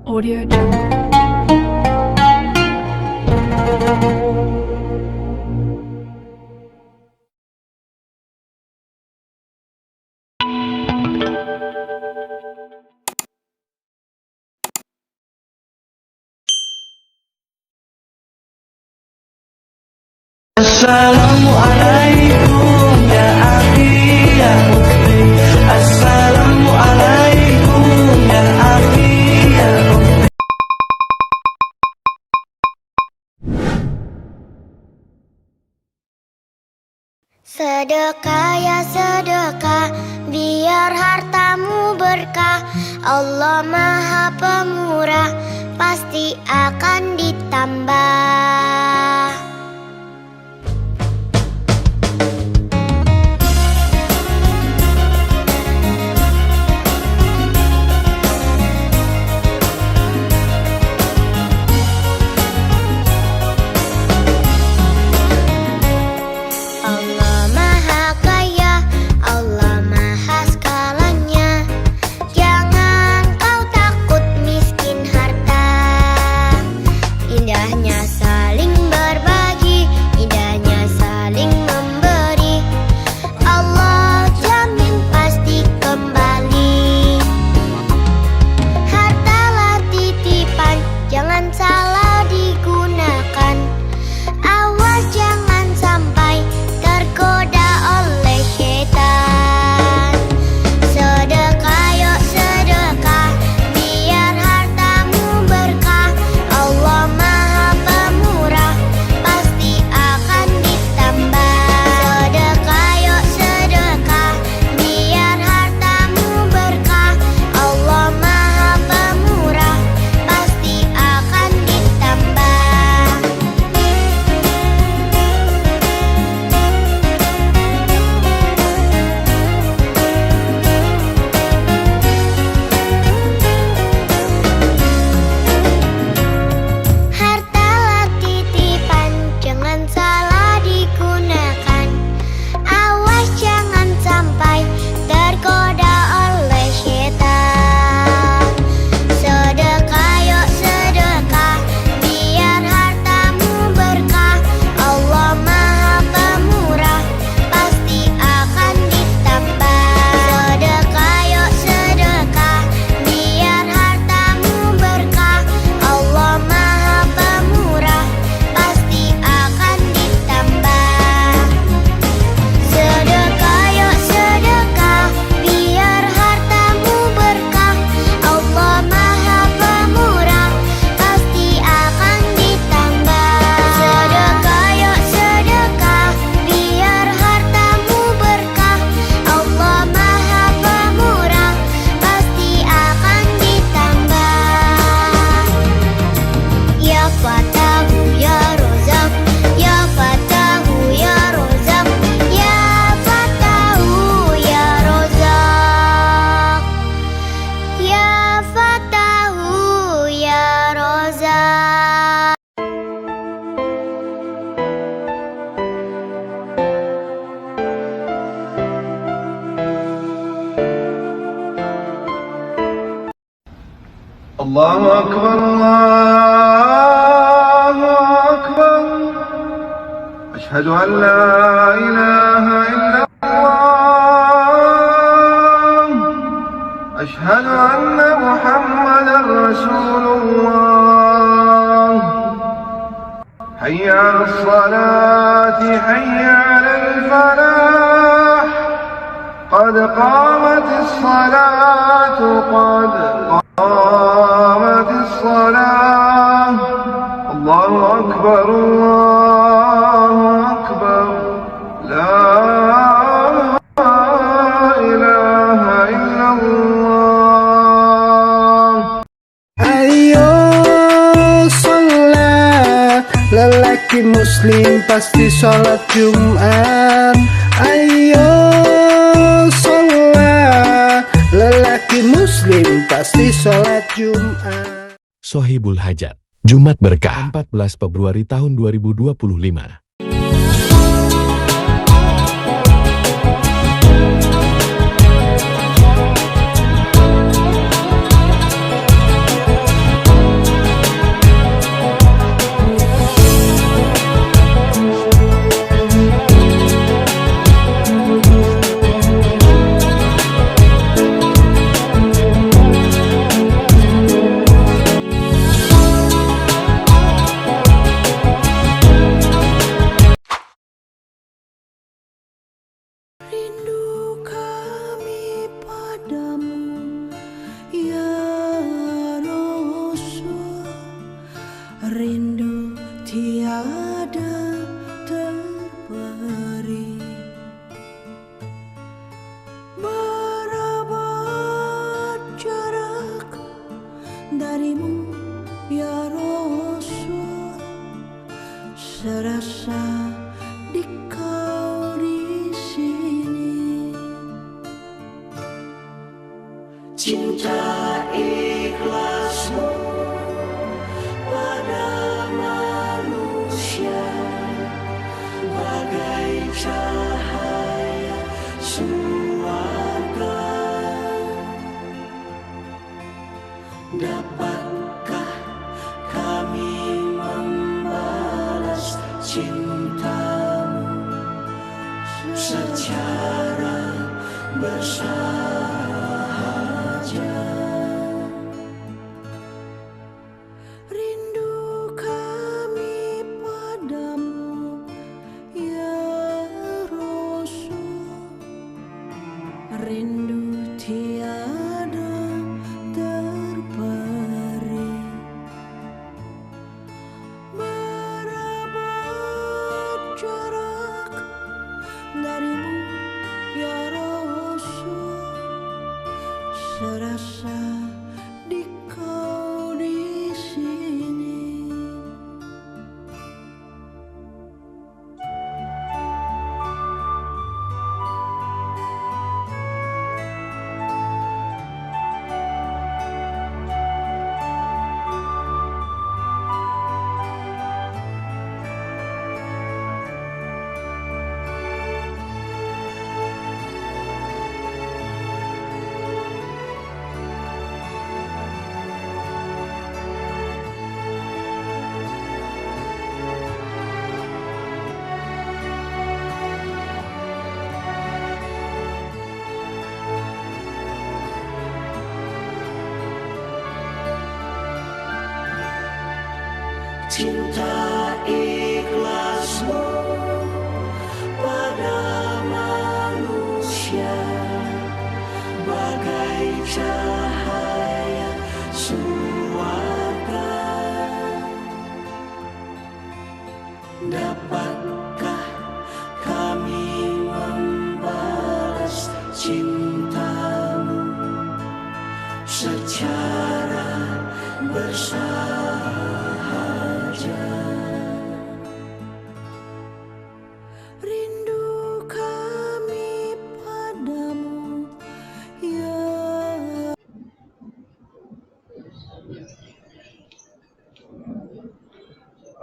Audio Jungle. Assalamualaikum ya akhi ya ukhti. Assalamualaikum ya akhi ya ukhti. Sedekah ya sedekah, biar hartamu berkah. Allah Maha Pemurah, pasti akan ditambah. Allah Maha Kaya, Allah Maha Segalanya. Jangan kau takut miskin harta. Indahnya saling berbagi, indahnya saling memberi. Allah jamin pasti kembali. Hartalah titipan, jangan salah digunakan. Awas jangan sampai tergoda oleh syaitan. Sedekah yuk sedekah, biar hartamu berkah. Allah Maha Pemurah, pasti akan ditambah. Sedekah yuk sedekah, biar hartamu berkah. Allah Maha Pemurah, pasti akan ditambah. Hartalah titipan, jangan salah digunakan. Awas jangan sampai tergoda oleh syaitan. Sedekah yuk sedekah, biar hartamu berkah. Allah Maha Pemurah, pasti akan ditambah. Sedekah yuk sedekah, biar hartamu berkah. Allah Maha Pemurah, pasti akan ditambah. Sedekah yuk sedekah, biar hartamu berkah. Allah Maha Pemurah, pasti akan ditambah. Sedekah yuk sedekah, biar hartamu berkah. Allah Maha Pemurah, pasti akan ditambah. Ya Fatahu ya Rozak, ya Fatahu ya Rozak, ya Fatahu ya Rozak, ya Fatahu ya Rozak. Allahu Akbar, Allahu Akbar. Ashhadu an la ilaha illallah. Ashhadu anna Muhammadan Rasulullah. Hayya 'alas salati, hayya 'alal falah. Qad qamatis salatu, qad قامت الصلاة. الله أكبر الله أكبر. لا إله إلا الله. Ayo sholat, lelaki muslim pasti sholat Jumat. Ayo sholat, lelaki muslim pasti sholat Jumat. Sohibul Hajat, Jumat Berkah, 14 Februari tahun 2025. darimu ya Rasul, serasa di kau di sini. Cinta ikhlasmu pada manusia bagai cahaya surga. Dapatkah kami membalas cintamu secara bersahaja? Rindu kami padamu ya Rasul, rindu tiada terperi. Berabad jarak darimu ya Rasul, serasa di kau di sini. Cinta ikhlasmu pada manusia bagai cahaya surga. Dapatkah kami membalas cintamu secara bersahaja? Rindu kami padamu ya.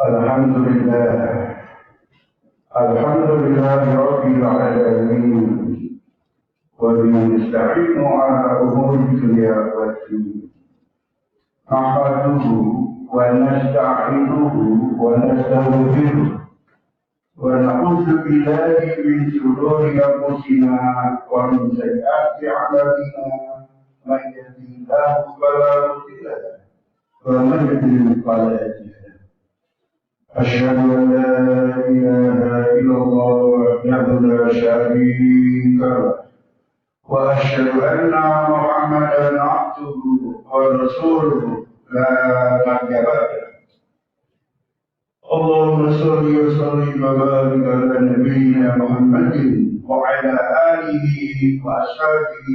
Alhamdulillah, alhamdulillah Rabbil alamin, wa bihi nasta'inu ala umuri dunya waddin. Nahmaduhu wa nasta'inuhu wa nastaghfiruh wa na'udzu billahi min shururi anfusina wa min sayyiati a'malina. Man yahdihillahu fala mudilla lahu wa man yudlil fala hadiya lahu. أشهد أن لا إله إلا الله وحده لا شريك له وأشهد أن محمدا عبده ورسوله لا نبي بعده. اللهم صل وسلم وبارك على نبينا محمد وعلى آله وأصحابه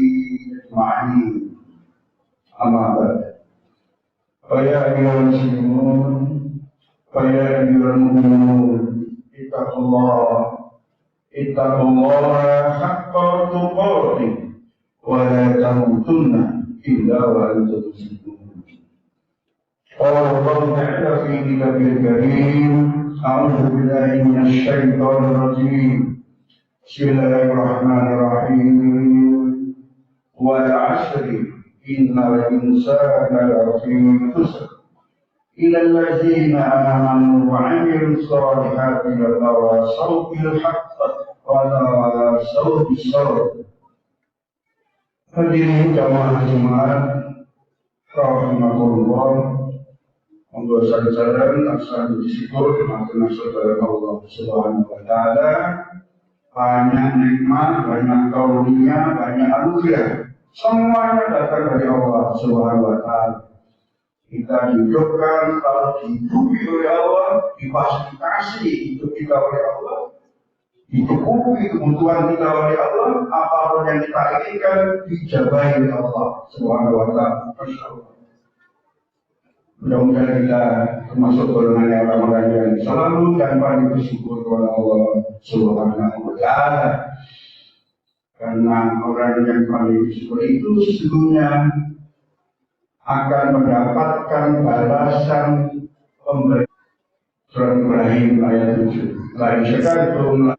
أجمعين. أما بعد، فيا أيها المسلمون فيا أيها المؤمنون اتقوا الله حق تقاته ولا تموتن إلا وأنتم مسلمون. قال الله تعالى في كتابه الكريم: أعوذ بالله من الشيطان الرجيم. بسم الله الرحمن الرحيم. والعصر إن الإنسان لفي خسر إلى الذين آمنوا وعملوا الصالحات وتواصوا بالحق وتواصوا بالصبر. Hadirin jamaah Jumat rahimahullah, monggo salam asal disyukur dengan saudara Allah Subhanahu wa taala. Banyak nikmat, banyak karunia, banyak anugerah, semuanya datang dari Allah Subhanahu wa taala. Kita hidupkan, kalau dihidupi oleh Allah, difasilitasi hidup kita oleh Allah, dicukupi kebutuhan kita oleh Allah, apapun yang kita inginkan dijabahi oleh Allah Subhanahu wa taala. Masyaallah. Mudah-mudahan kita termasuk golongan orang-orang yang selalu dan paling bersyukur kepada Allah Subhanahu wa Ta'ala. Karena orang yang paling bersyukur itu sesungguhnya akan mendapatkan balasan pemberi. Surat Ibrahim ayat 7. Lain syakartum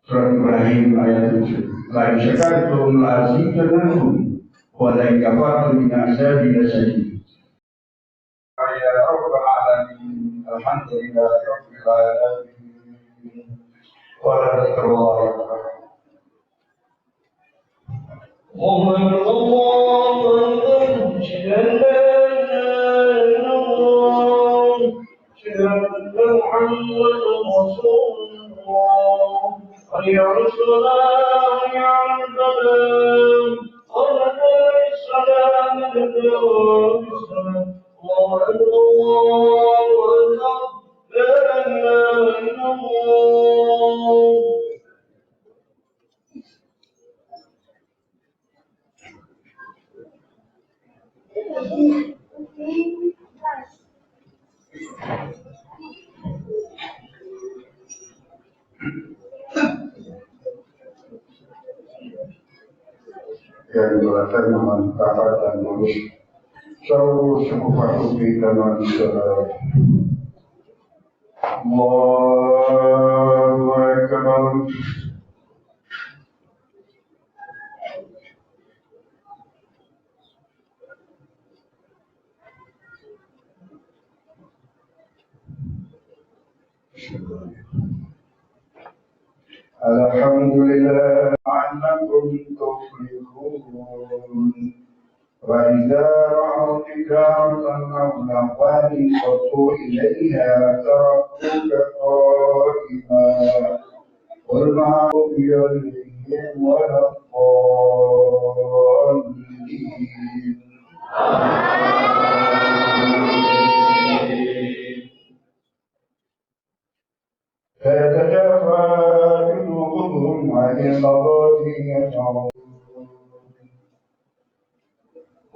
Surat Ibrahim ayat 7. Lain syakartum lazidannakum wa lain kafartum min azabi lasyadid. Ya Rabbal alamin, alhamdulillah rabbil alamin. Wa la ilaha yang berasal mengangkat dan mengurus seluruh suku kita manusia. Allahu Akbar. Alhamdulillah annakum tuflihun. Wa idza ra'aw tijaratan aw lahwan fatu ilayha taraktuka qa'iman. Qul ma yulihim wa la dhalin. تتجافى جنوبهم عن المضاجع يدعون.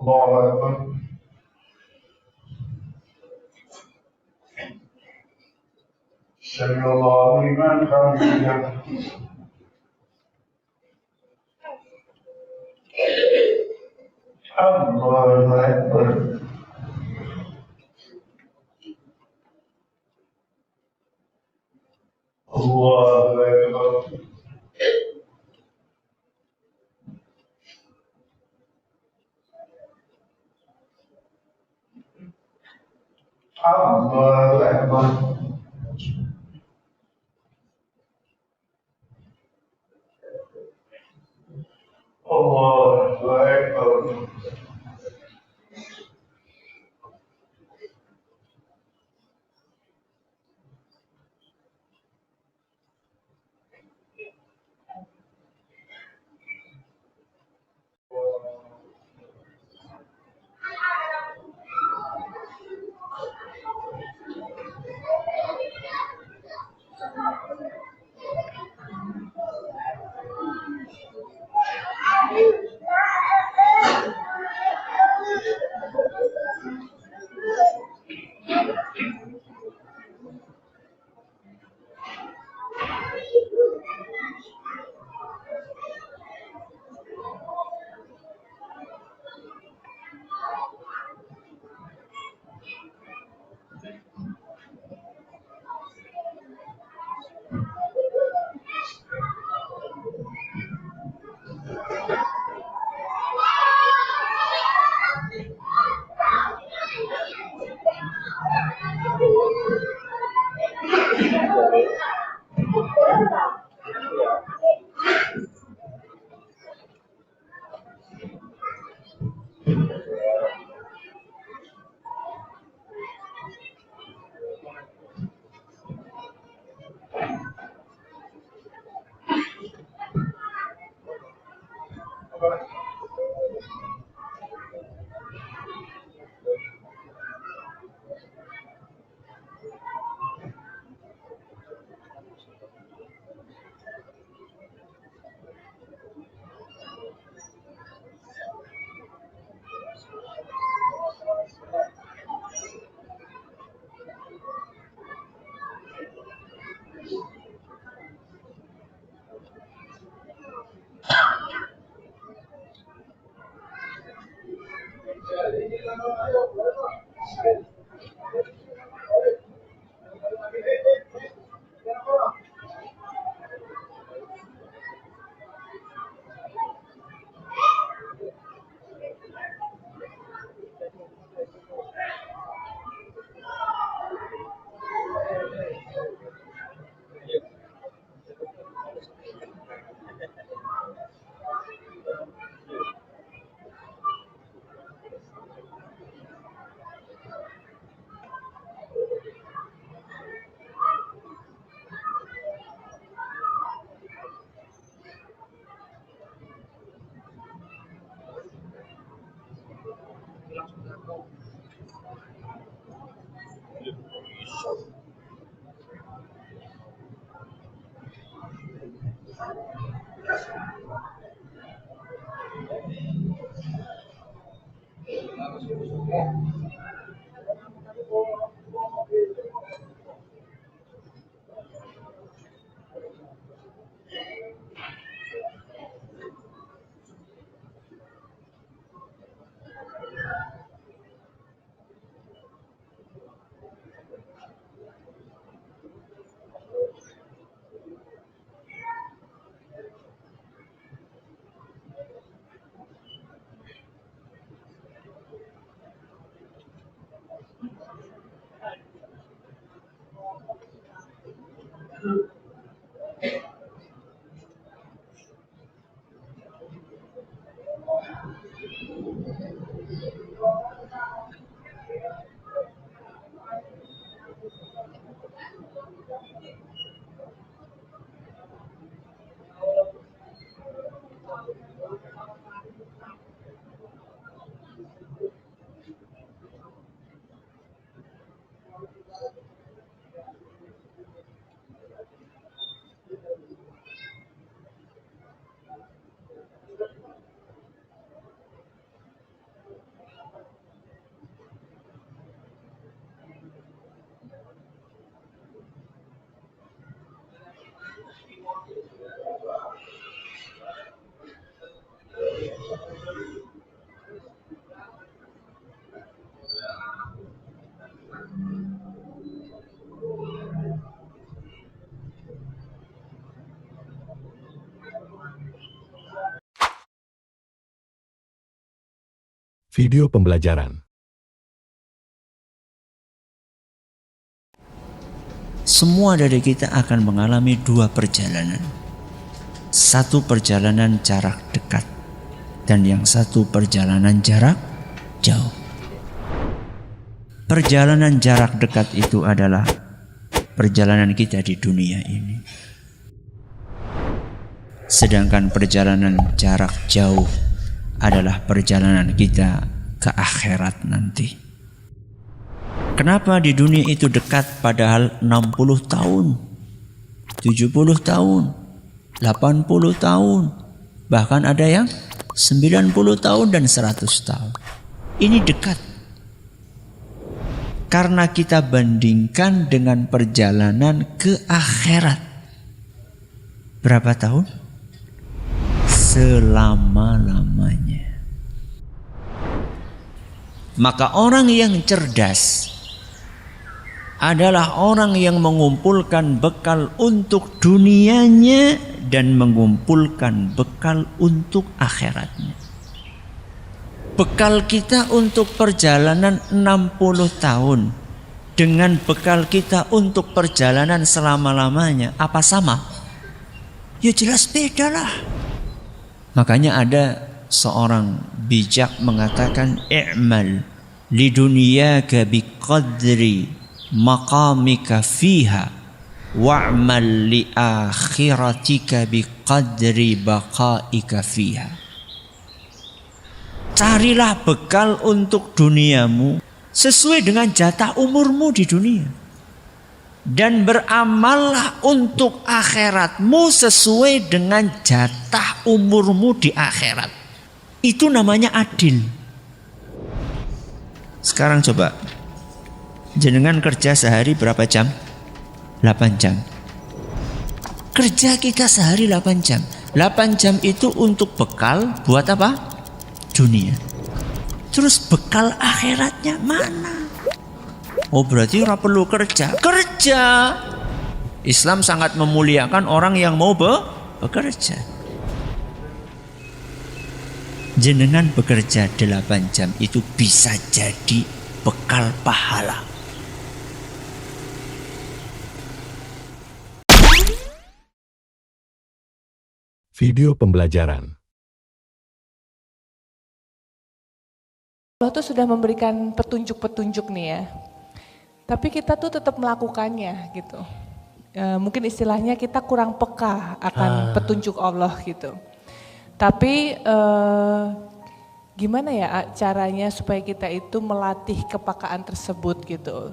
الله أكبر. سمع الله لمن حمده. الله أكبر. الله أكبر. الله أكبر. الله أكبر. Video pembelajaran. Semua dari kita akan mengalami dua perjalanan. Satu perjalanan jarak dekat dan yang satu perjalanan jarak jauh. Perjalanan jarak dekat itu adalah perjalanan kita di dunia ini. Sedangkan perjalanan jarak jauh adalah perjalanan kita ke akhirat nanti. Kenapa di dunia itu dekat padahal 60 tahun, 70 tahun, 80 tahun, bahkan ada yang 90 tahun dan 100 tahun. Ini dekat. Karena kita bandingkan dengan perjalanan ke akhirat. Berapa tahun? Selama-lamanya. Maka orang yang cerdas adalah orang yang mengumpulkan bekal untuk dunianya dan mengumpulkan bekal untuk akhiratnya. Bekal kita untuk perjalanan 60 tahun dengan bekal kita untuk perjalanan selama-lamanya, apa sama? Ya jelas beda lah. Makanya ada seorang bijak mengatakan, i'mal lidunyaka biqadri maqamika fiha wa'mal li akhiratika biqadri baqaika fiha. Carilah bekal untuk duniamu sesuai dengan jatah umurmu di dunia, dan beramallah untuk akhiratmu sesuai dengan jatah umurmu di akhirat. Itu namanya adil. Sekarang coba, jenengan kerja sehari berapa jam? 8 jam. Kerja kita sehari 8 jam. 8 jam itu untuk bekal buat apa? Dunia. Terus bekal akhiratnya mana? Oh berarti ora perlu kerja. Kerja. Islam sangat memuliakan orang yang mau bekerja. Jenengan bekerja 8 jam itu bisa jadi bekal pahala. Video pembelajaran. Allah tuh sudah memberikan petunjuk-petunjuk nih ya. Tapi kita tuh tetap melakukannya gitu. Mungkin istilahnya kita kurang peka akan petunjuk Allah gitu. Tapi gimana ya caranya supaya kita itu melatih kepekaan tersebut gitu.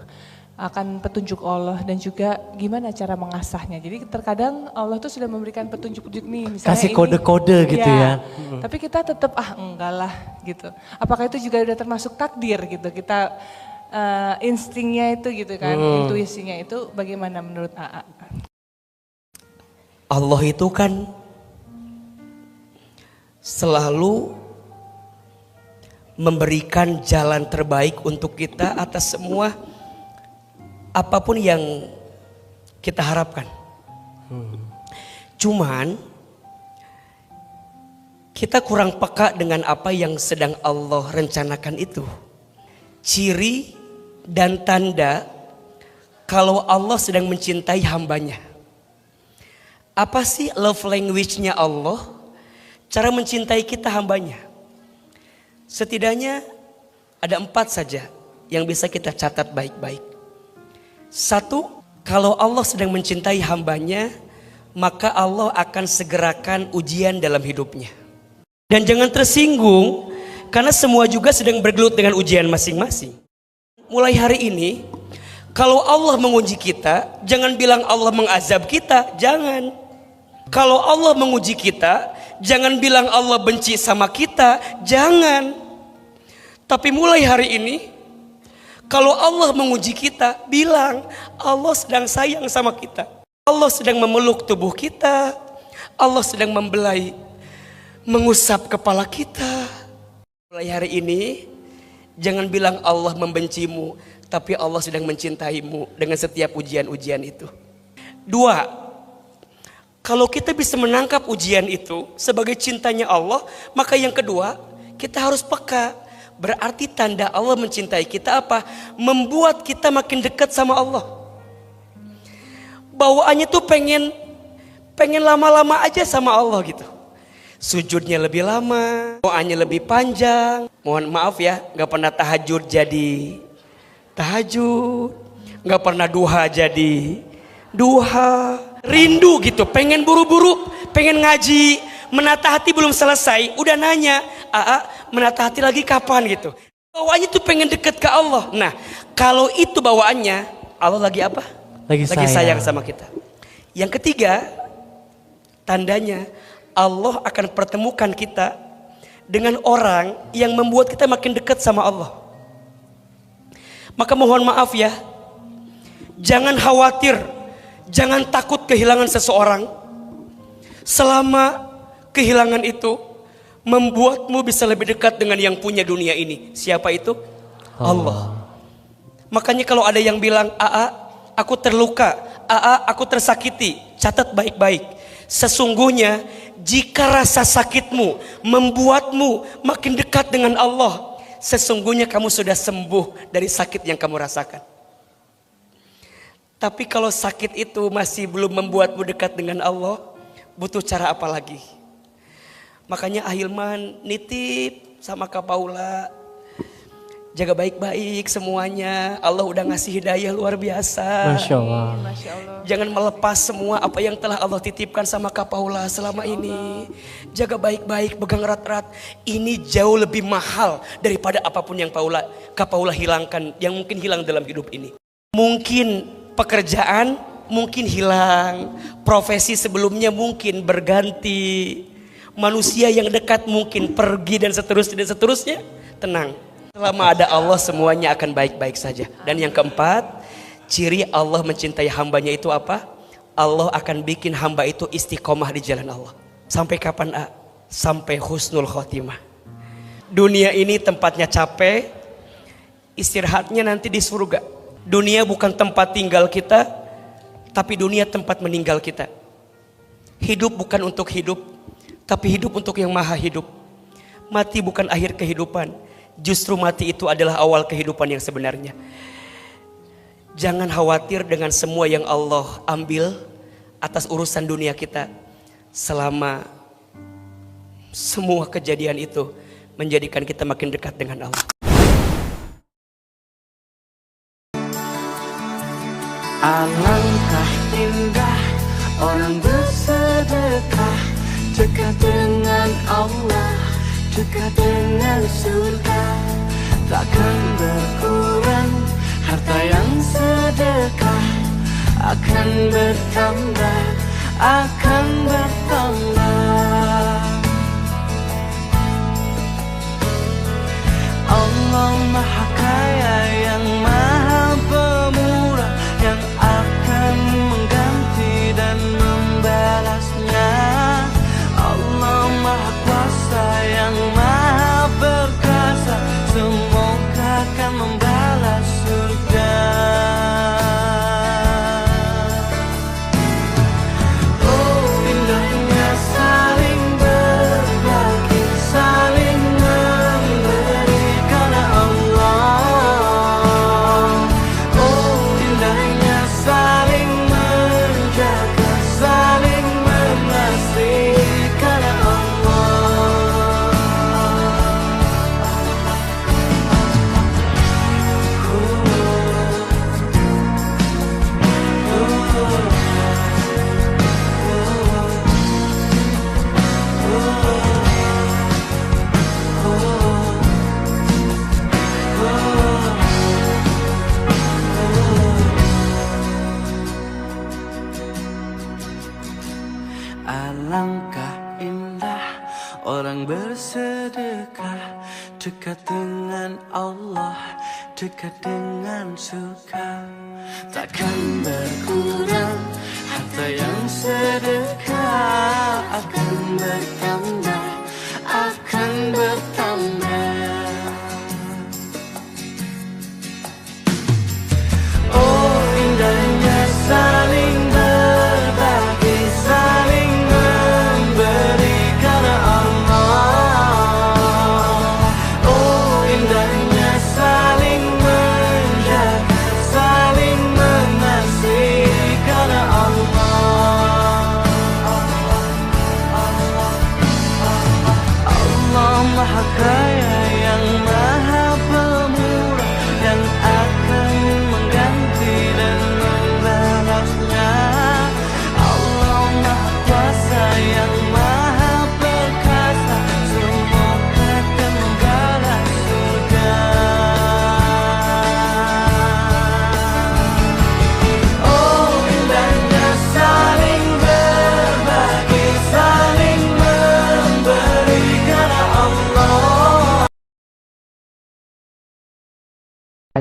Akan petunjuk Allah, dan juga gimana cara mengasahnya. Jadi terkadang Allah tuh sudah memberikan petunjuk-petunjuk nih. Misalnya kasih kode-kode gitu ya. Tapi kita tetap enggak lah gitu. Apakah itu juga udah termasuk takdir gitu. Kita instingnya itu gitu kan, intuisinya itu bagaimana menurut AA? Allah itu kan selalu memberikan jalan terbaik untuk kita atas semua apapun yang kita harapkan. Cuman kita kurang peka dengan apa yang sedang Allah rencanakan itu. Ciri dan tanda kalau Allah sedang mencintai hambanya. Apa sih love language-nya Allah? Cara mencintai kita hambanya. Setidaknya ada 4 saja yang bisa kita catat baik-baik. 1, kalau Allah sedang mencintai hambanya, maka Allah akan segerakan ujian dalam hidupnya. Dan jangan tersinggung, karena semua juga sedang bergelut dengan ujian masing-masing. Mulai hari ini, kalau Allah menguji kita, jangan bilang Allah mengazab kita, jangan. Kalau Allah menguji kita, jangan bilang Allah benci sama kita, jangan. Tapi mulai hari ini, kalau Allah menguji kita, bilang Allah sedang sayang sama kita. Allah sedang memeluk tubuh kita. Allah sedang membelai, mengusap kepala kita. Mulai hari ini, jangan bilang Allah membencimu, tapi Allah sedang mencintaimu dengan setiap ujian-ujian itu. 2, kalau kita bisa menangkap ujian itu sebagai cintanya Allah, maka yang kedua, kita harus peka Berarti tanda Allah mencintai kita apa? Membuat kita makin dekat sama Allah. Bawaannya tuh pengen lama-lama aja sama Allah gitu. Sujudnya lebih lama, doanya lebih panjang. Mohon maaf ya, gak pernah tahajud jadi tahajud, gak pernah duha jadi duha. Rindu gitu, pengen buru-buru, pengen ngaji, menata hati belum selesai, udah nanya, menata hati lagi kapan gitu. Bawaannya tuh pengen deket ke Allah. Nah, kalau itu bawaannya, Allah lagi apa? Lagi sayang sama kita. Yang ketiga, tandanya Allah akan pertemukan kita dengan orang yang membuat kita makin dekat sama Allah. Maka mohon maaf ya, jangan khawatir, jangan takut kehilangan seseorang. Selama kehilangan itu membuatmu bisa lebih dekat dengan yang punya dunia ini. Siapa itu? Allah. Makanya kalau ada yang bilang, aku terluka, aku tersakiti, catat baik-baik. Sesungguhnya jika rasa sakitmu membuatmu makin dekat dengan Allah, sesungguhnya kamu sudah sembuh dari sakit yang kamu rasakan. Tapi kalau sakit itu masih belum membuatmu dekat dengan Allah, butuh cara apa lagi? Makanya Ahilman nitip sama Kak Paula, jaga baik-baik semuanya. Allah udah ngasih hidayah luar biasa. Masya Allah. Jangan melepas semua apa yang telah Allah titipkan sama Kak Paula selama ini. Jaga baik-baik, pegang erat-erat. Ini jauh lebih mahal daripada apapun yang Kak Paula hilangkan, yang mungkin hilang dalam hidup ini. Mungkin pekerjaan mungkin hilang, profesi sebelumnya mungkin berganti, manusia yang dekat mungkin pergi dan seterusnya. Tenang. Selama ada Allah semuanya akan baik-baik saja. Dan yang keempat, ciri Allah mencintai hambanya itu apa? Allah akan bikin hamba itu istiqomah di jalan Allah. Sampai kapan? Sampai husnul khotimah. Dunia ini tempatnya capek, istirahatnya nanti di surga. Dunia bukan tempat tinggal kita, tapi dunia tempat meninggal kita. Hidup bukan untuk hidup, tapi hidup untuk yang maha hidup. Mati bukan akhir kehidupan, justru mati itu adalah awal kehidupan yang sebenarnya. Jangan khawatir dengan semua yang Allah ambil atas urusan dunia kita, selama semua kejadian itu menjadikan kita makin dekat dengan Allah. Alangkah indah orang bersedekah, dekat dengan Allah, dekat dengan surga. Takkan berkurang harta yang sedekah, akan bertambah, akan bertambah. Allah Maha Kaya yang Maha Pemurah, yang akan mengganti dan membalasnya. Allah Maha Kuasa yang Maha Perkasa, semoga akan membalas surga. Oh indahnya saling berbagi, saling memberi karena Allah. Oh indahnya saling menjaga, saling mengasihi karena Allah. Alangkah indah orang bersedekah, dekat dengan Allah, dekat dengan surga. Takkan berkurang harta yang sedekah, akan bertambah, akan bertambah. Oh indahnya saling berbagi, saling memberi karena Allah. Oh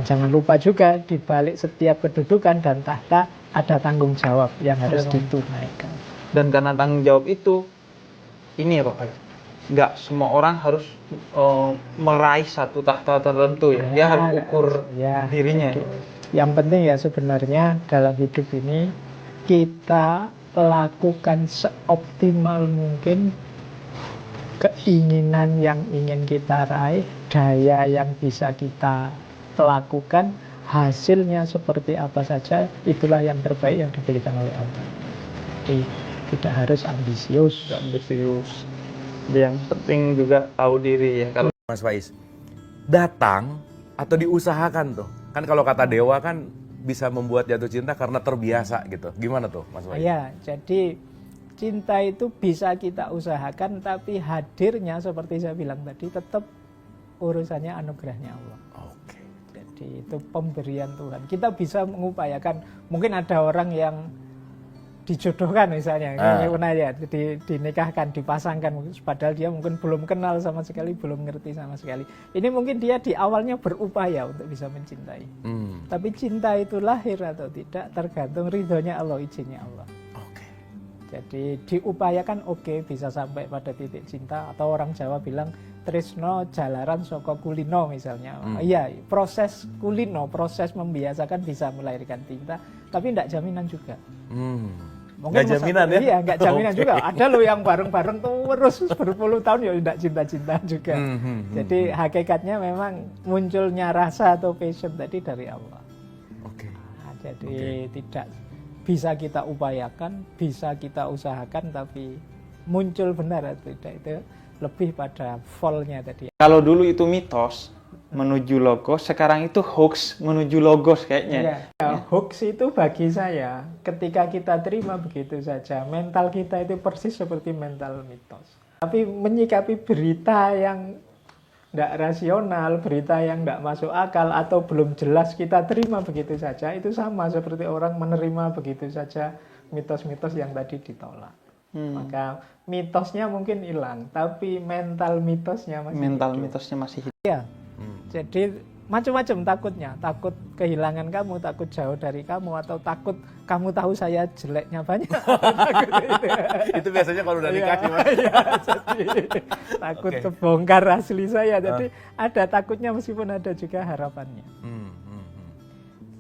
jangan lupa juga di balik setiap kedudukan dan tahta ada tanggung jawab yang harus ditunaikan. Dan karena tanggung jawab itu, ini ya Pak, nggak semua orang harus meraih satu tahta tertentu ya. Dia harus ukur dirinya. Yang penting ya sebenarnya dalam hidup ini kita lakukan seoptimal mungkin keinginan yang ingin kita raih, daya yang bisa kita lakukan, hasilnya seperti apa saja, itulah yang terbaik yang diberikan oleh Allah. Jadi tidak harus ambisius. Yang penting juga tahu diri ya. Kalau Mas Faiz, datang atau diusahakan tuh? Kan kalau kata Dewa kan bisa membuat jatuh cinta karena terbiasa gitu. Gimana tuh Mas Faiz? Ya, jadi cinta itu bisa kita usahakan, tapi hadirnya seperti saya bilang tadi tetap urusannya anugerahnya Allah. Oke. Jadi itu pemberian Tuhan. Kita bisa mengupayakan. Mungkin ada orang yang dijodohkan misalnya, dinikahkan, dipasangkan, padahal dia mungkin belum kenal sama sekali, belum ngerti sama sekali. Ini mungkin dia di awalnya berupaya untuk bisa mencintai. Tapi cinta itu lahir atau tidak tergantung ridhonya Allah, izinnya Allah. Jadi diupayakan bisa sampai pada titik cinta, atau orang Jawa bilang tresno jalaran saka kulino misalnya. Iya, proses kulino, proses membiasakan bisa melahirkan cinta, tapi tidak jaminan juga. Mungkin nggak jaminan ya? Iya, nggak jaminan juga. Ada loh yang bareng-bareng terus berpuluh tahun ya tidak cinta-cinta juga. Jadi hakikatnya memang munculnya rasa atau passion tadi dari Allah. Jadi tidak bisa kita upayakan, bisa kita usahakan, tapi muncul benar atau tidak itu lebih pada fall-nya tadi. Kalau dulu itu mitos menuju logos, sekarang itu hoax menuju logos kayaknya. Hoax itu bagi saya, ketika kita terima begitu saja, mental kita itu persis seperti mental mitos. Tapi menyikapi berita yang tidak rasional, berita yang tidak masuk akal atau belum jelas kita terima begitu saja, itu sama seperti orang menerima begitu saja mitos-mitos yang tadi ditolak. Maka mitosnya mungkin hilang, tapi mental mitosnya masih hidup. Ya. Jadi macam-macam takutnya, takut kehilangan kamu, takut jauh dari kamu, atau takut kamu tahu saya jeleknya banyak. Itu biasanya kalau udah nikah sih Mas. Takut kebongkar asli saya. Jadi ada takutnya meskipun ada juga harapannya.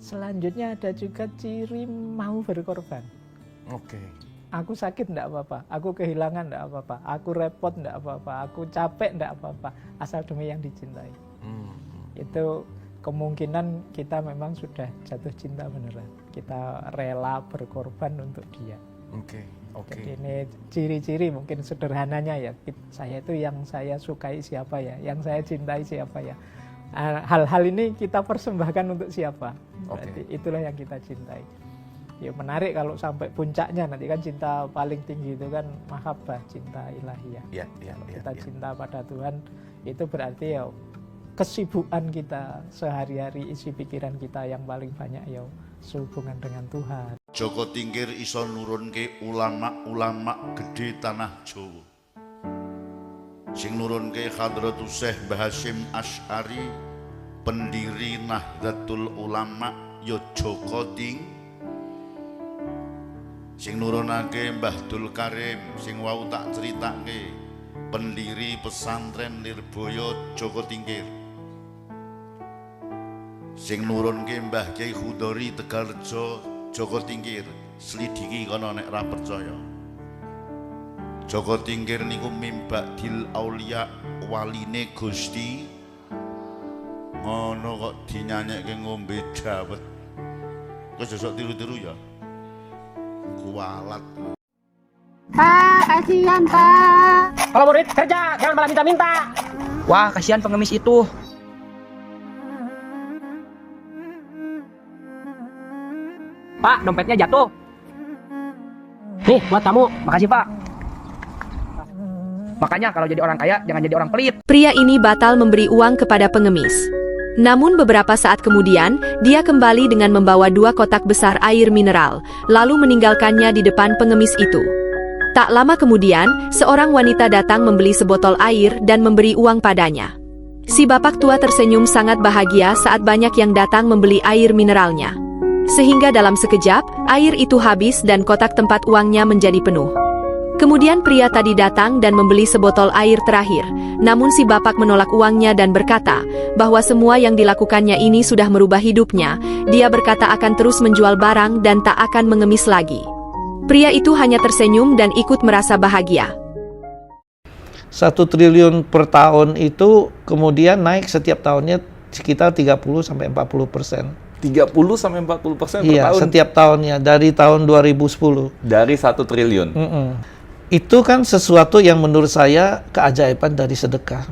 Selanjutnya ada juga ciri mau berkorban. Aku sakit enggak apa-apa, aku kehilangan enggak apa-apa, aku repot enggak apa-apa, aku capek enggak apa-apa, asal demi yang dicintai. Itu kemungkinan kita memang sudah jatuh cinta beneran. Kita rela berkorban untuk dia. Jadi ini ciri-ciri mungkin sederhananya ya. Saya itu yang saya sukai siapa ya, yang saya cintai siapa ya. Hal-hal ini kita persembahkan untuk siapa. Berarti itulah yang kita cintai. Ya menarik kalau sampai puncaknya, nanti kan cinta paling tinggi itu kan mahabbah, cinta ilahiyah. Kita cinta pada Tuhan, itu berarti ya kesibukan kita sehari-hari, isi pikiran kita yang paling banyak ya sehubungan dengan Tuhan. Joko Tingkir iso nurunke ulama-ulama gede tanah Jawa. Sing nurunke Hadratus Syekh Mbah Hasyim Asy'ari, pendiri Nahdlatul Ulama ya Joko Tingkir. Sing nurunake Mbah Dul Karim sing wau tak critake, pendiri pesantren Lirboyo Joko Tingkir. Sing nurunke Mbah Kyai Khudori Tegalrejo Joko Tingkir. Slidiki kono nek ra percaya. Joko Tingkir niku mimbadil aulia, waline Gusti. Ngono kok dinyanyekke ngombe dawet. Kok sesuk tiru-tiru ya. Kualat. Pak, kasihan Pak. Kalau murid kerja, jangan malah minta-minta. Wah, kasihan pengemis itu. Pak, dompetnya jatuh. Nih, buat kamu. Makasih, Pak. Makanya kalau jadi orang kaya, jangan jadi orang pelit. Pria ini batal memberi uang kepada pengemis. Namun beberapa saat kemudian, dia kembali dengan membawa 2 kotak besar air mineral, lalu meninggalkannya di depan pengemis itu. Tak lama kemudian, seorang wanita datang membeli sebotol air dan memberi uang padanya. Si bapak tua tersenyum sangat bahagia saat banyak yang datang membeli air mineralnya. Sehingga dalam sekejap, air itu habis dan kotak tempat uangnya menjadi penuh. Kemudian pria tadi datang dan membeli sebotol air terakhir. Namun si bapak menolak uangnya dan berkata bahwa semua yang dilakukannya ini sudah merubah hidupnya. Dia berkata akan terus menjual barang dan tak akan mengemis lagi. Pria itu hanya tersenyum dan ikut merasa bahagia. 1 triliun per tahun itu kemudian naik setiap tahunnya sekitar 30-40%. 30-40% per Iya, tahun? setiap tahunnya dari tahun 2010. Dari 1 triliun? Itu kan sesuatu yang menurut saya keajaiban dari sedekah.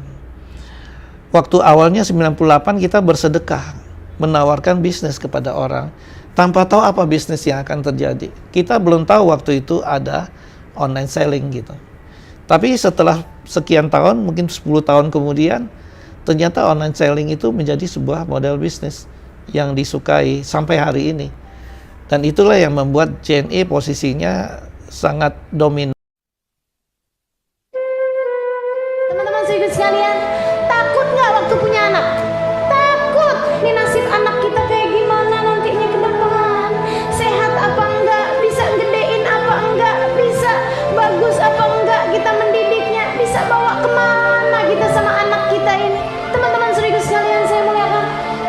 Waktu awalnya 98 kita bersedekah, menawarkan bisnis kepada orang, tanpa tahu apa bisnis yang akan terjadi. Kita belum tahu waktu itu ada online selling gitu. Tapi setelah sekian tahun, mungkin 10 tahun kemudian, ternyata online selling itu menjadi sebuah model bisnis yang disukai sampai hari ini. Dan itulah yang membuat JNE posisinya sangat dominan. Teman-teman sedikit sekalian, takut nggak waktu punya anak? Takut. Nih nasib anak kita kayak gimana nantinya ke depan? Sehat apa enggak? Bisa gedein apa enggak? Bisa bagus apa enggak? Kita mendidiknya bisa bawa kemana kita sama anak kita ini? Teman-teman sedikit sekalian saya muliakan,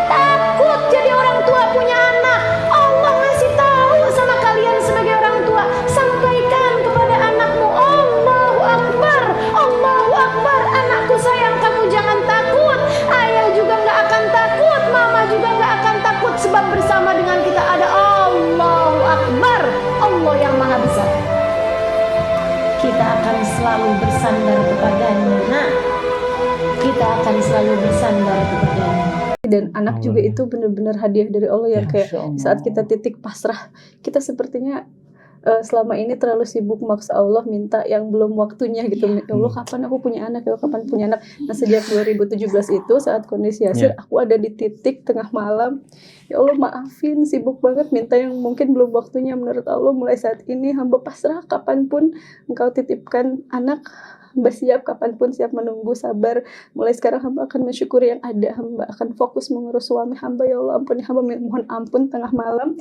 takut jadi orang tua punya anak. Allah ngasih tahu sama kalian sebagai orang tua, sampaikan kepada anakmu, Allahu Akbar, Allahu Akbar, anakku sayang, kamu jangan takut. Ayah juga nggak akan takut, mama juga nggak akan takut, sebab bersama dengan kita ada Allahu Akbar, Allah yang maha besar. Kita akan selalu bersandar kepadanya, nah, kita akan selalu bersandar kepadanya. Dan anak juga itu benar-benar hadiah dari Allah yang kayak saat kita titik pasrah, kita sepertinya selama ini terlalu sibuk maksa Allah minta yang belum waktunya gitu. Ya Allah, kapan aku punya anak? Ya Allah, kapan punya anak? Nah, sejak 2017 itu saat kondisi Yasir, aku ada di titik tengah malam. Ya Allah, maafin, sibuk banget minta yang mungkin belum waktunya. Menurut Allah, mulai saat ini hamba pasrah, kapanpun engkau titipkan anak, hamba siap, kapanpun siap menunggu, sabar. Mulai sekarang hamba akan mensyukuri yang ada, hamba akan fokus mengurus suami hamba. Ya Allah, ampuni hamba, mohon ampun tengah malam.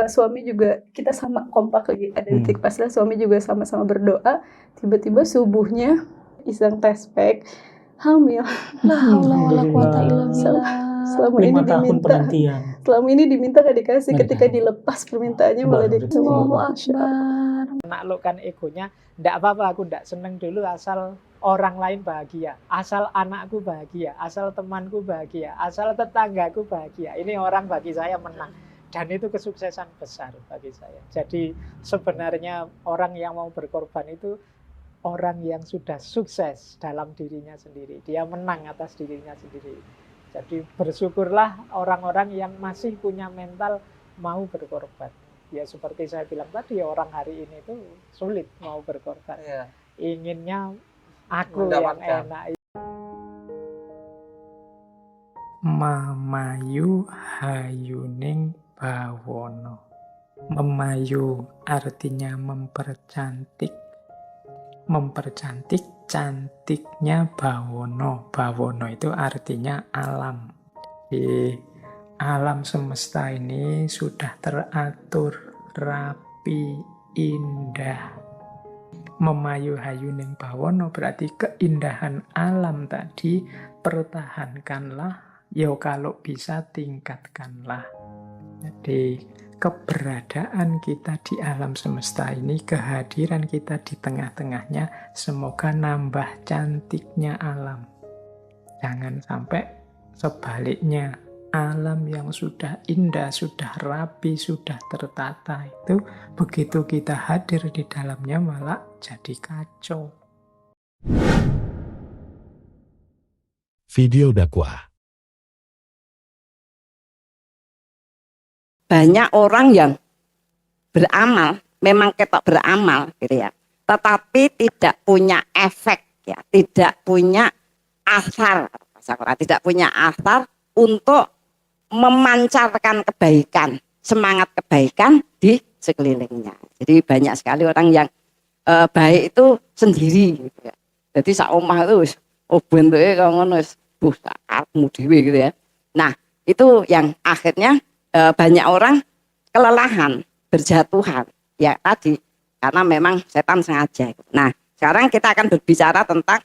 Suami juga, kita sama kompak lagi, ada titik pasrah, suami juga sama-sama berdoa. Tiba-tiba subuhnya iseng tes pack, hamil. La haula wala quwata illa billah. Selama ini diminta, selama ini diminta gak dikasih, ketika dilepas permintaannya malah dikasih. Allahu Akbar. Menaklukkan egonya, ndak apa-apa, aku ndak seneng dulu asal orang lain bahagia, asal anakku bahagia, asal temanku bahagia, asal tetanggaku bahagia. Ini orang bagi saya menang. Dan itu kesuksesan besar bagi saya. Jadi sebenarnya orang yang mau berkorban itu orang yang sudah sukses dalam dirinya sendiri. Dia menang atas dirinya sendiri. Jadi bersyukurlah orang-orang yang masih punya mental mau berkorban. Ya seperti saya bilang tadi, orang hari ini itu sulit mau berkorban. Inginnya aku yang enak. Memayu hayuning bawono. Memayu artinya mempercantik. Mempercantik, cantiknya bawono. Bawono itu artinya alam. Di alam semesta ini sudah teratur, rapi, indah. Memayu hayuning bawono berarti keindahan alam tadi pertahankanlah, ya kalau bisa tingkatkanlah. Jadi keberadaan kita di alam semesta ini, kehadiran kita di tengah-tengahnya, semoga nambah cantiknya alam. Jangan sampai sebaliknya, alam yang sudah indah, sudah rapi, sudah tertata itu, begitu kita hadir di dalamnya malah jadi kacau. Video dakwah. Banyak orang yang beramal, memang ketok beramal gitu ya, tetapi tidak punya efek ya, tidak punya asar, tidak punya asar untuk memancarkan kebaikan, semangat kebaikan di sekelilingnya. Jadi banyak sekali orang yang baik itu sendiri gitu ya. Jadi sak omah itu bentuknya kalau ngono buh karepmu dhewe gitu ya. Nah, itu yang akhirnya banyak orang kelelahan, berjatuhan. Ya tadi, karena memang setan sengaja. Nah, sekarang kita akan berbicara tentang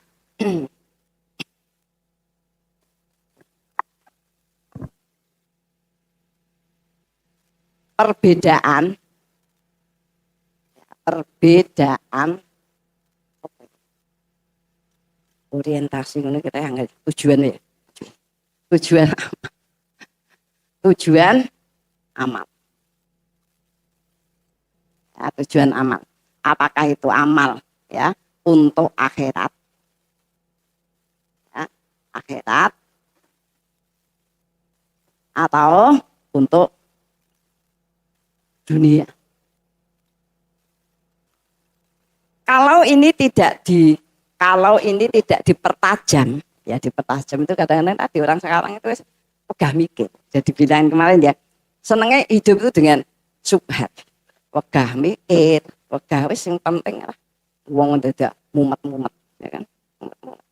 perbedaan orientasi ini kita yang tujuan ya. Tujuan amal. Ya, tujuan amal. Apakah itu amal ya untuk akhirat? Ya, akhirat atau untuk dunia. Kalau ini tidak dipertajam, ya dipertajam itu kadang-kadang tadi orang sekarang itu pegah mikir. Jadi bilang kemarin ya, senengnya hidup itu dengan subhat. Pegah mikir, pegah wis yang penting lah. Wong dadak mumet-mumet, ya kan? Mumet-mumet.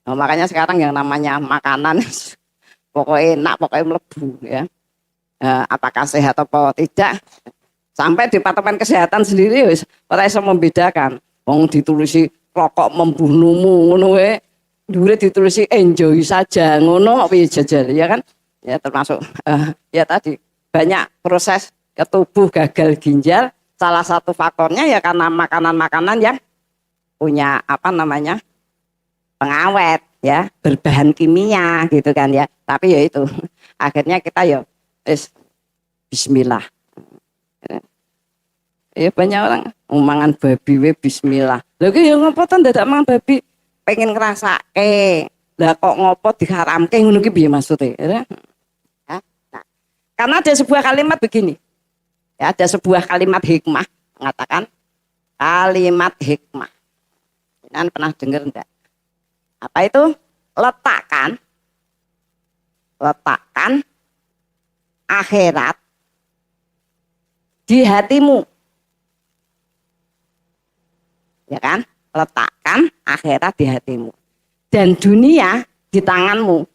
Nah, makanya sekarang yang namanya makanan pokoknya enak, pokoknya melebu ya. Apakah sehat atau tidak? Sampai Departemen Kesehatan sendiri wis ora iso membedakan. Wong ditulisi rokok membunuhmu ngono wae. Dhuwure ditulisi enjoy saja ngono piye jajal ya kan? Ya termasuk ya tadi banyak proses ke tubuh gagal ginjal. Salah satu faktornya ya karena makanan-makanan yang punya apa namanya? Pengawet ya, berbahan kimia gitu kan ya. Tapi ya itu akhirnya kita ya bismillah. Ya banyak orang mangan babi we bismillah. Lha ki ya ngopo to dadak mangan babi pengen ngrasake. Lah kok ngopo diharamke ngono ki piye maksude? Ya. Nah, karena ada sebuah kalimat begini. Ya, ada sebuah kalimat hikmah mengatakan kalimat hikmah. Kalian pernah dengar enggak? Apa itu? Letakkan akhirat di hatimu. Ya kan? Letakkan akhirat di hatimu dan dunia di tanganmu.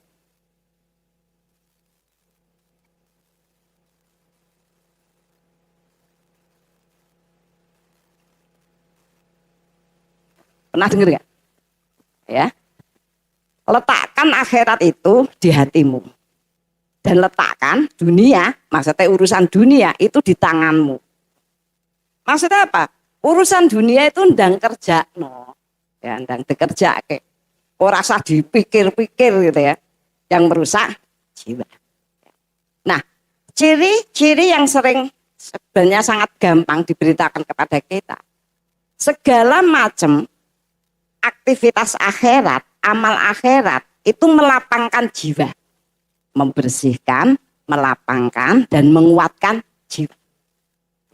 Pernah dengar nggak? Ya, letakkan akhirat itu di hatimu dan letakkan dunia, maksudnya urusan dunia itu di tanganmu. Maksudnya apa? Urusan dunia itu ndang kerja, no, ya ndang dikerja ke, ora usah dipikir-pikir gitu ya, yang merusak jiwa. Nah, ciri-ciri yang sering sebenarnya sangat gampang diberitakan kepada kita, segala macam aktivitas akhirat, amal akhirat itu melapangkan jiwa, membersihkan, melapangkan dan menguatkan jiwa,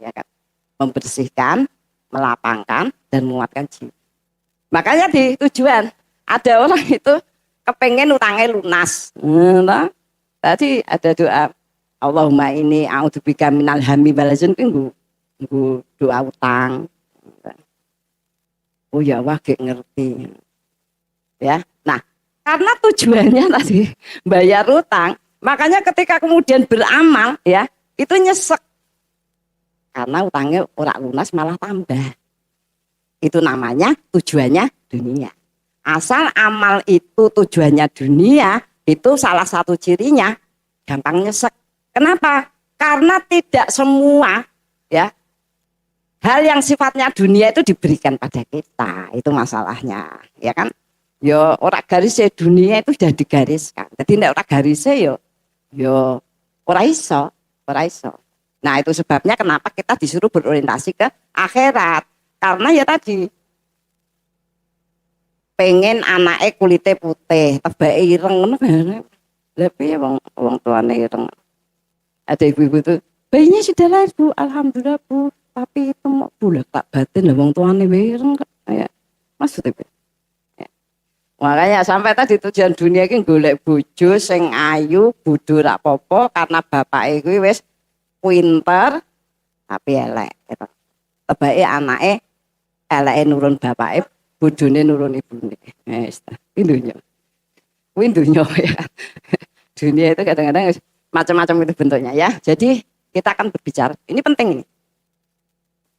ya kan? Membersihkan, melapangkan dan menguatkan jiwa. Makanya di tujuan ada orang itu kepengen utangnya lunas. Nah, tadi ada doa Allahumma ini a'udzubika minal hammi wal hazan, nggo doa utang. Oh ya wah gak ngerti. Ya. Nah, karena tujuannya tadi bayar utang, makanya ketika kemudian beramal ya, itu nyesek. Karena utangnya ora lunas malah tambah. Itu namanya tujuannya dunia. Asal amal itu tujuannya dunia, itu salah satu cirinya gampang nyesek. Kenapa? Karena tidak semua ya hal yang sifatnya dunia itu diberikan pada kita. Itu masalahnya, ya kan? Yo ora garisnya dunia itu sudah digariskan. Jadi nek ora garisnya yo ora iso. Nah itu sebabnya kenapa kita disuruh berorientasi ke akhirat. Karena ya tadi pengen anaknya kulitnya putih, tebake ireng. Tapi ya wong tuane ireng. Ada ibu-ibu tuh, bayinya sudah lahir Bu, alhamdulillah Bu. Tapi itu mau bulat tak batin lah wong tuane ireng. Ya, maksudnya ya. Makanya sampai tadi tujuan dunia ini golek bojo sing ayu, bodho rak popo karena bapake kuwi wis pinter tapi elek gitu. Tebake anake eleke nurun bapake, bodhone nurun ibune. Wis ta, iki lho. Kuwi dunia ya. Dunia itu kadang-kadang macam-macam itu bentuknya ya. Jadi kita akan berbicara. Ini penting ini.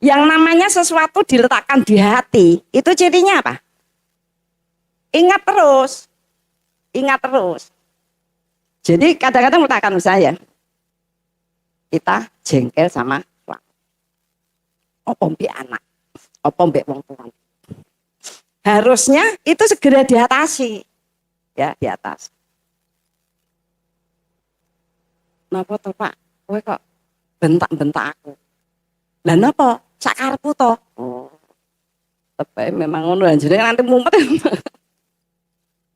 Yang namanya sesuatu diletakkan di hati, itu cirinya apa? Ingat terus. Ingat terus. Jadi kadang-kadang letakkan saya. Kita jengkel sama suami. Apa mbek anak? Apa mbek wong tua? Harusnya itu segera diatasi. Ya, di atas. Napa to, Pak? Kowe kok bentak-bentak aku. Lah napa? Sak karepku to. Oh. Tepe memang ngono jenenge nanti mumet.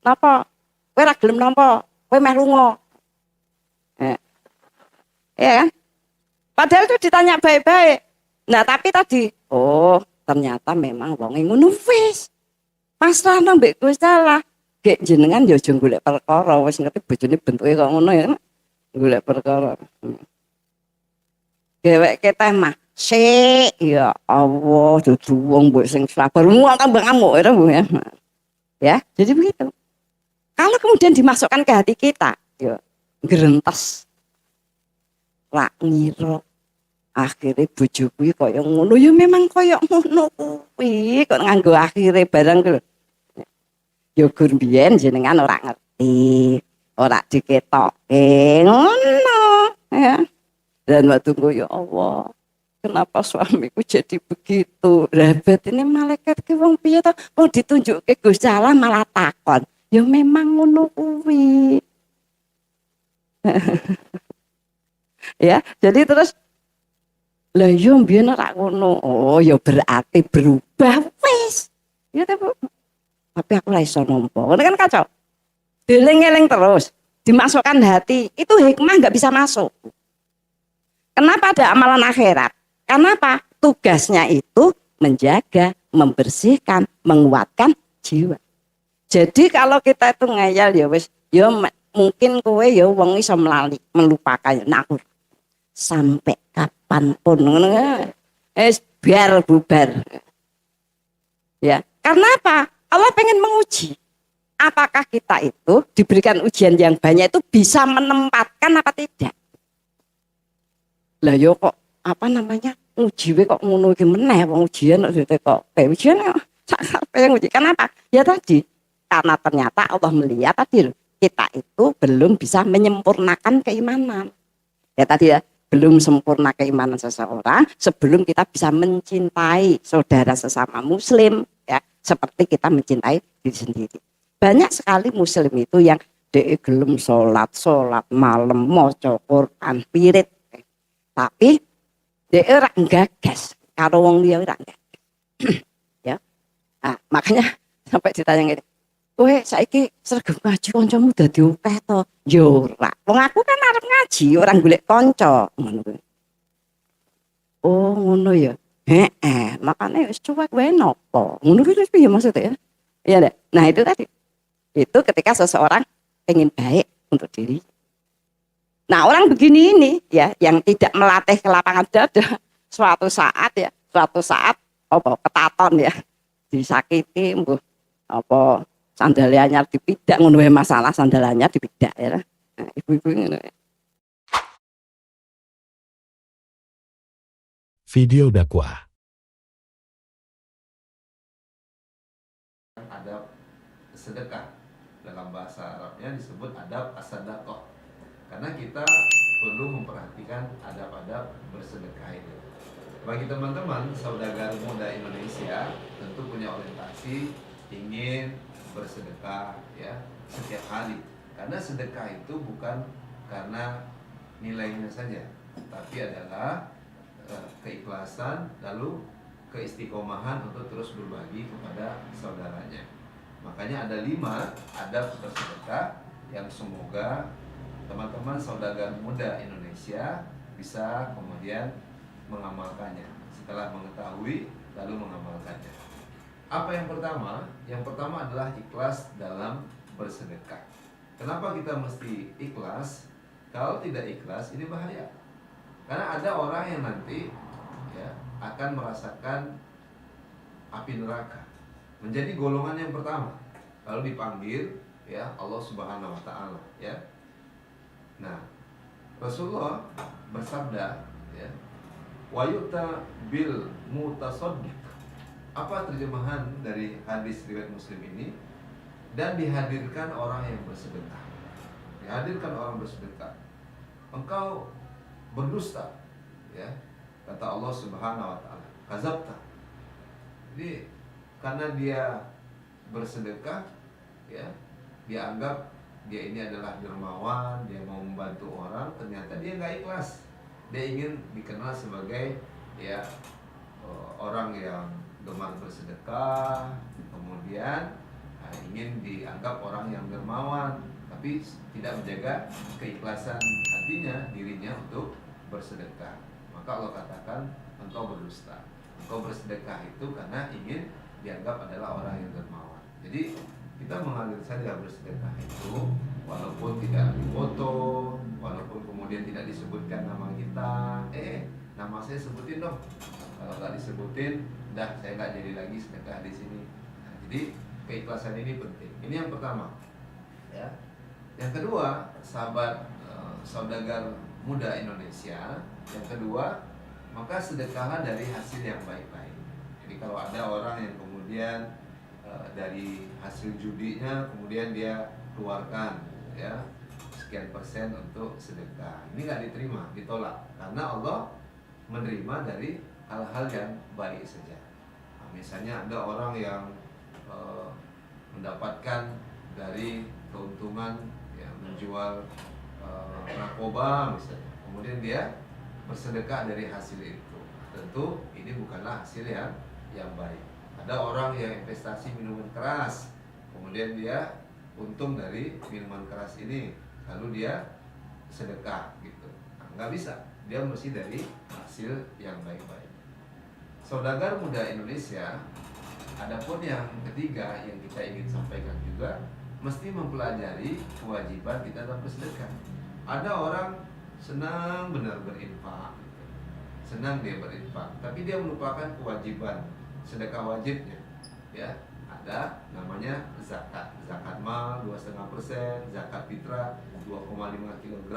Napa? Kowe ora gelem napa? Kowe meh lunga. Iya kan? Padahal itu ditanya baik-baik. Nah, tapi tadi, oh, ternyata memang wong ngono wis. Pasrah nang mbek Gusti Allah. Gek jenengan ya aja golek perkara, wis ngerti bojone bentuke kok ngono ya. Golek perkara. Dheweke teh mah sik ya Allah dudu wong mbok sing sabar. Wong tambah ngamuk ya. Ya, jadi begitu. Kalau kemudian dimasukkan ke hati kita, ya grentas. Lak ngira akhire bojo kuwi kaya ngono ya memang kaya ngono kuwi kok nganggo akhire barang kuwi. Ya gur biyen jenengan ora ngerti, ora diketoke ngono ya. Dan waktu ya Allah, kenapa suamiku jadi begitu? Lah batine malaikat ki wong piye to? Wong ditunjukke Gusti Allah malah takon. Ya memang ngono kuwi. Ya, jadi terus lah yo mbiyen ora ngono. Oh, ya berarti berubah wis. Ya ta, Bu. Tapi aku ora iso nampa. Ngono kan kacau. Dieling-eling terus, dimasukkan hati. Itu hikmah enggak bisa masuk. Kenapa ada amalan akhirat? Kenapa? Tugasnya itu menjaga, membersihkan, menguatkan jiwa. Jadi kalau kita itu ngeyel ya wis, ya mungkin kowe ya wong iso melupakan. Nah, aku sampai kapanpun ngono. Biar bubar. Ya, karena apa? Allah pengen menguji apakah kita itu diberikan ujian yang banyak itu bisa menempatkan apa tidak. Lah yo kok apa namanya uji kok ngono iki meneh wong ujian kok kayak ujian sak pengen uji. Kenapa? Ya tadi karena ternyata Allah melihat tadi kita itu belum bisa menyempurnakan keimanan. Ya tadi ya belum sempurna keimanan seseorang sebelum kita bisa mencintai saudara sesama muslim ya seperti kita mencintai diri sendiri. Banyak sekali muslim itu yang dia gelem sholat malam maca Quran pirit tapi dia ora gagas karo wong liya ora gagas. Ya. Nah, makanya sampai ditanya ngene. Kowe saiki sregep ngaji kancamu dadi akeh to? Ya ora. Wong aku kan arep ngaji, orang golek kanca ngono kuwi. Oh, ngono ya. Heeh, makane wis cuek wae napa. Ngono kuwi piye maksudnya ya? Iya deh. Nah, itu tadi. Itu ketika seseorang ingin baik untuk diri. Nah, orang begini ini ya yang tidak melatih kelapangan dada suatu saat apa ketaton ya disakiti mbuh apa sandalanya dipidak ngono wae masalah sandalanya dipidak ya. Nah, ibu-ibu ngono. Video dakwah. Adab sedekah dalam bahasa Arabnya disebut adab as-sadaqah. Karena kita perlu memperhatikan adab-adab bersedekah itu. Bagi teman-teman saudagar muda Indonesia tentu punya orientasi ingin bersedekah ya setiap hari. Karena sedekah itu bukan karena nilainya saja, tapi adalah keikhlasan lalu keistiqomahan untuk terus berbagi kepada saudaranya. Makanya ada 5 adab bersedekah yang semoga teman-teman saudagar muda Indonesia bisa kemudian mengamalkannya. Setelah mengetahui lalu mengamalkannya. Apa yang pertama? Yang pertama adalah ikhlas dalam bersedekah. Kenapa kita mesti ikhlas? Kalau tidak ikhlas ini bahaya. Karena ada orang yang nanti ya akan merasakan api neraka. Menjadi golongan yang pertama. Kalau dipanggil ya Allah Subhanahu wa taala, ya. Nah, Rasulullah bersabda, ya, wa yu'ta bil mutasaddiq. Apa terjemahan dari hadis riwayat Muslim ini? Dan dihadirkan orang yang bersedekah. Dihadirkan orang bersedekah. Engkau berdusta, ya. Kata Allah Subhanahu wa taala, kazabta. Jadi karena dia bersedekah, ya, dianggap dia ini adalah dermawan, dia mau membantu orang, ternyata dia nggak ikhlas. Dia ingin dikenal sebagai, ya, orang yang gemar bersedekah, kemudian ingin dianggap orang yang dermawan, tapi tidak menjaga keikhlasan hatinya, dirinya untuk bersedekah. Maka Allah katakan engkau berdusta. Engkau bersedekah itu karena ingin dianggap adalah orang yang dermawan. Jadi kita mengalir saja bersedekah itu, walaupun tidak difoto, walaupun kemudian tidak disebutkan nama kita. Nama saya sebutin dong. Kalau nggak disebutin, dah saya nggak jadi lagi sedekah di sini. Nah, jadi keikhlasan ini penting. Ini yang pertama, ya. Yang kedua, sahabat saudagar muda Indonesia. Yang kedua, maka sedekahlah dari hasil yang baik-baik. Jadi kalau ada orang yang kemudian dari hasil judinya kemudian dia keluarkan, ya, sekian persen untuk sedekah, ini nggak diterima, ditolak, karena Allah menerima dari hal-hal yang baik saja. Nah, misalnya ada orang yang mendapatkan dari keuntungan, ya, menjual narkoba misalnya, kemudian dia bersedekah dari hasil itu, tentu ini bukanlah hasil yang baik. Ada orang yang investasi minuman keras, kemudian dia untung dari minuman keras ini, lalu dia sedekah gitu. Nah, nggak bisa, dia mesti dari hasil yang baik-baik. Saudagar muda Indonesia, adapun yang ketiga yang kita ingin sampaikan juga, mesti mempelajari kewajiban kita dalam bersedekah. Ada orang senang benar berinfak, senang dia berinfak, tapi dia melupakan kewajiban sedekah wajibnya, ya. Ada namanya zakat, zakat mal 2,5%, zakat fitrah 2,5 kg,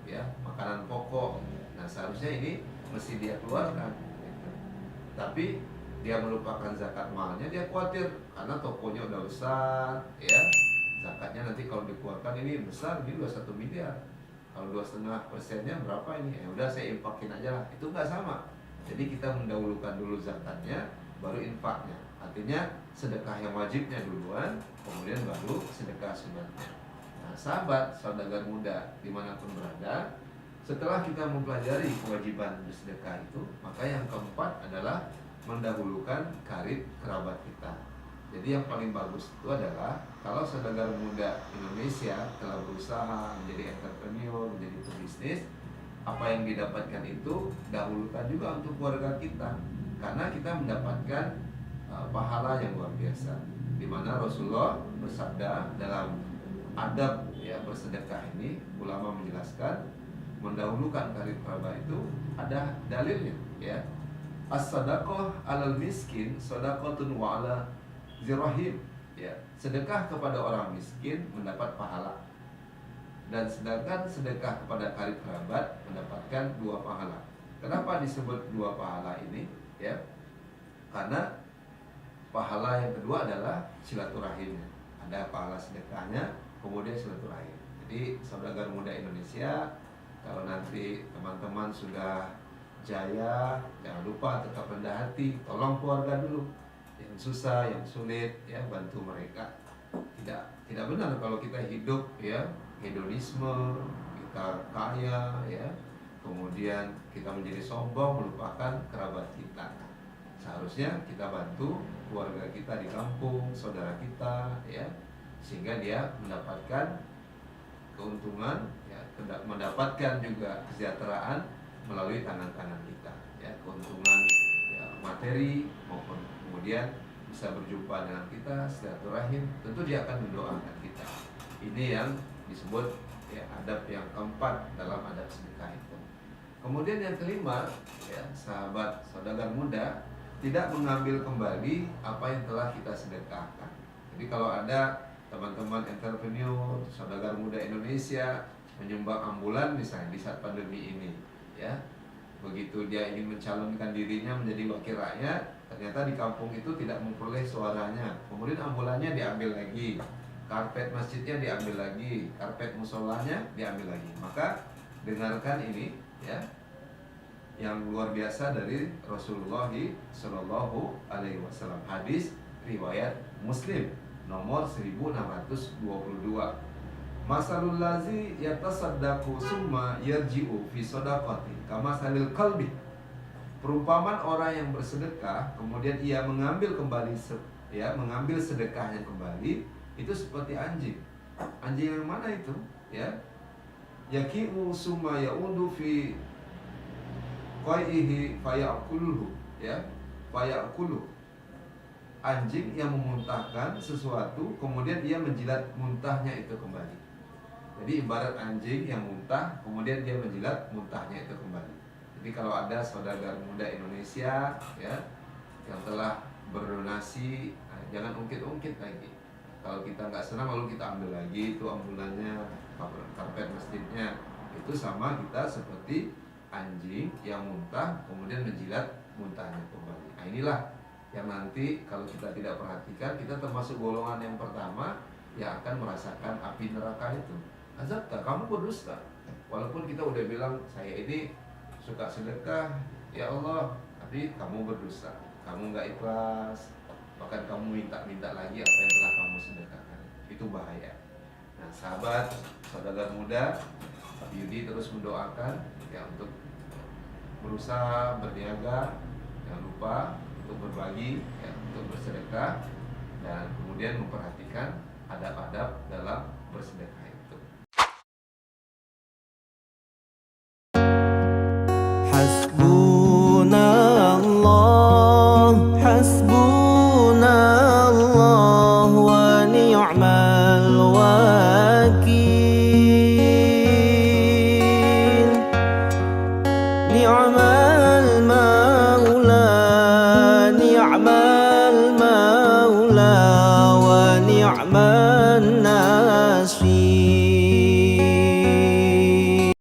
ya, makanan pokok. Nah, seharusnya ini mesti dia keluarkan, gitu. Tapi dia melupakan zakat malnya, dia khawatir karena tokonya udah besar, ya, zakatnya nanti kalau dikeluarkan ini besar, ini 21 miliar. Kalau 2,5%-nya berapa ini? Ya udah saya infakin aja lah. Itu nggak sama. Jadi kita mendahulukan dulu zakatnya, baru infaknya. Artinya sedekah yang wajibnya duluan, kemudian baru sedekah sunatnya. Nah, sahabat, saudagar muda dimanapun berada, setelah kita mempelajari kewajiban bersedekah itu, maka yang keempat adalah mendahulukan karib kerabat kita. Jadi yang paling bagus itu adalah kalau saudagar muda Indonesia telah berusaha menjadi entrepreneur, menjadi pebisnis, apa yang didapatkan itu dahulukan juga untuk keluarga kita, karena kita mendapatkan pahala yang luar biasa. Di mana Rasulullah bersabda dalam adab, ya, bersedekah ini, ulama menjelaskan mendahulukan karib kerabat itu ada dalilnya, ya. As-sadaqah alal miskin sadaqatun wa ala zirahim, ya. Sedekah kepada orang miskin mendapat pahala, dan sedangkan sedekah kepada karib kerabat mendapatkan 2 pahala. Kenapa disebut 2 pahala ini, ya? Karena pahala yang kedua adalah silaturahimnya. Ada pahala sedekahnya, kemudian silaturahim. Jadi saudagar muda Indonesia, kalau nanti teman-teman sudah jaya, jangan lupa tetap rendah hati, tolong keluarga dulu. Yang susah, yang sulit, ya, bantu mereka. Tidak benar kalau kita hidup, ya, hedonisme, kita kaya, ya, kemudian kita menjadi sombong, melupakan kerabat kita. Seharusnya kita bantu keluarga kita di kampung, saudara kita, ya, sehingga dia mendapatkan keuntungan, ya, mendapatkan juga kesejahteraan melalui tangan-tangan kita, ya, keuntungan, ya, materi maupun kemudian bisa berjumpa dengan kita, silaturahim, tentu dia akan mendoakan kita. Ini yang disebut, ya, adab yang keempat dalam adab sedekah itu. Kemudian yang kelima, ya, sahabat saudagar muda, tidak mengambil kembali apa yang telah kita sedekahkan. Jadi kalau ada teman-teman entrepreneur, saudagar muda Indonesia menyumbang ambulan misalnya di saat pandemi ini, ya. Begitu dia ingin mencalonkan dirinya menjadi wakil rakyat, ternyata di kampung itu tidak memperoleh suaranya. Kemudian ambulannya diambil lagi, karpet masjidnya diambil lagi, karpet musolanya diambil lagi. Maka dengarkan ini, ya, yang luar biasa dari Rasulullah Shallallahu Alaihi Wasallam. Hadis riwayat Muslim nomor 1622. Masalul lazi yatasaddaqu summa yarji'u fi sadaqati kama salil qalbi. Perumpamaan orang yang bersedekah kemudian ia mengambil kembali mengambil sedekahnya kembali, itu seperti anjing. Anjing yang mana itu? Ya. Yaki'u summa ya'udu fi qaihi fayaquluhu, ya. Fayaqulu. Anjing yang memuntahkan sesuatu kemudian ia menjilat muntahnya itu kembali. Jadi ibarat anjing yang muntah, kemudian dia menjilat muntahnya itu kembali. Jadi kalau ada saudagar muda Indonesia, ya, yang telah berdonasi, jangan ungkit-ungkit lagi. Kalau kita nggak senang lalu kita ambil lagi itu ambulannya, karpet masjidnya, itu sama kita seperti anjing yang muntah, kemudian menjilat muntahnya kembali. Nah inilah yang nanti kalau kita tidak perhatikan, kita termasuk golongan yang pertama yang akan merasakan api neraka itu. Azabta, kamu berdusta. Walaupun kita udah bilang saya ini suka sedekah, ya Allah, tapi kamu berdusta. Kamu nggak ikhlas, bahkan kamu minta-minta lagi apa yang telah kamu sedekahkan. Itu bahaya. Nah, sahabat, saudagar muda, Pak Yudi terus mendoakan ya untuk berusaha berniaga, jangan lupa untuk berbagi, ya, untuk bersedekah, dan kemudian memperhatikan adab-adab dalam bersedekah. Hasbunallah, hasbunallah wa ni'mal wakil. Ni'mal maula, ni'mal